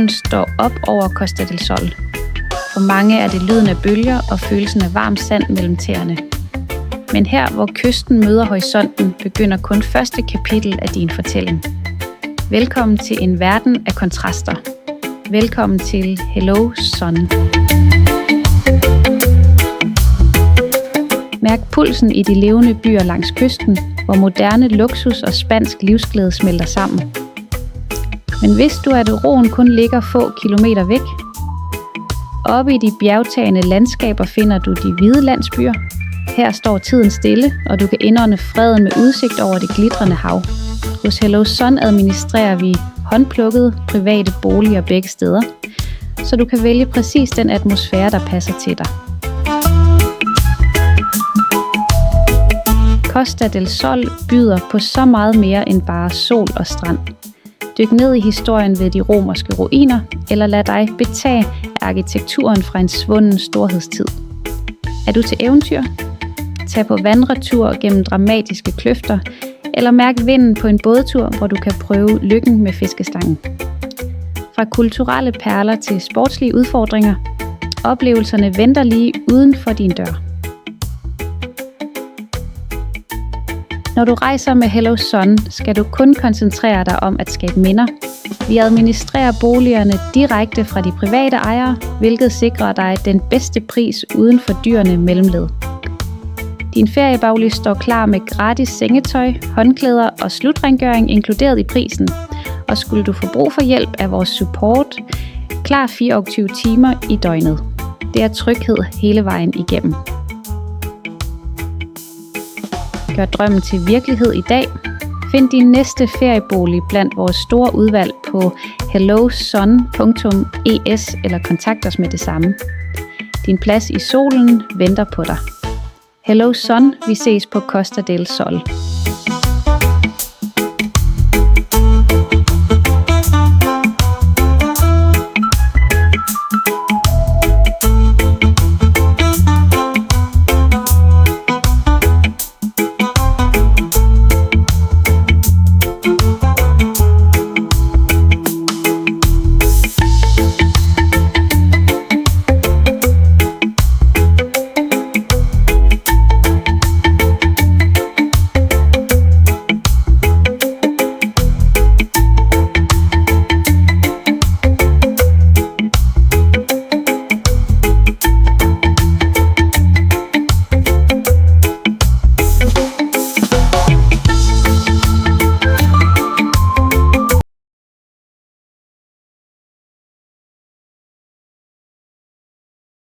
Solen står op over Costa del Sol. For mange er det lyden af bølger og følelsen af varmt sand mellem tæerne. Men her, hvor kysten møder horisonten, begynder kun første kapitel af din fortælling. Velkommen til en verden af kontraster. Velkommen til Hello Sun. Mærk pulsen i de levende byer langs kysten, hvor moderne luksus og spansk livsglæde smelter sammen. Men vidste du, at roen kun ligger få kilometer væk? Oppe i de bjergtagende landskaber finder du de hvide landsbyer. Her står tiden stille, og du kan indånde freden med udsigt over det glitrende hav. Hos Hello Sun administrerer vi håndplukkede private boliger begge steder, så du kan vælge præcis den atmosfære, der passer til dig. Costa del Sol byder på så meget mere end bare sol og strand. Dyk ned i historien ved de romerske ruiner, eller lad dig betage af arkitekturen fra en svunden storhedstid. Er du til eventyr? Tag på vandretur gennem dramatiske kløfter, eller mærk vinden på en bådtur, hvor du kan prøve lykken med fiskestangen. Fra kulturelle perler til sportslige udfordringer, oplevelserne venter lige uden for din dør. Når du rejser med Hello Sun, skal du kun koncentrere dig om at skabe minder. Vi administrerer boligerne direkte fra de private ejere, hvilket sikrer dig den bedste pris uden fordyrende mellemled. Din feriebolig står klar med gratis sengetøj, håndklæder og slutrengøring inkluderet i prisen. Og skulle du få brug for hjælp af vores support, klar 24 timer i døgnet. Det er tryghed hele vejen igennem. Gør drømmen til virkelighed i dag. Find din næste feriebolig blandt vores store udvalg på hellosun.es eller kontakt os med det samme. Din plads i solen venter på dig. Hello Sun, vi ses på Costa del Sol.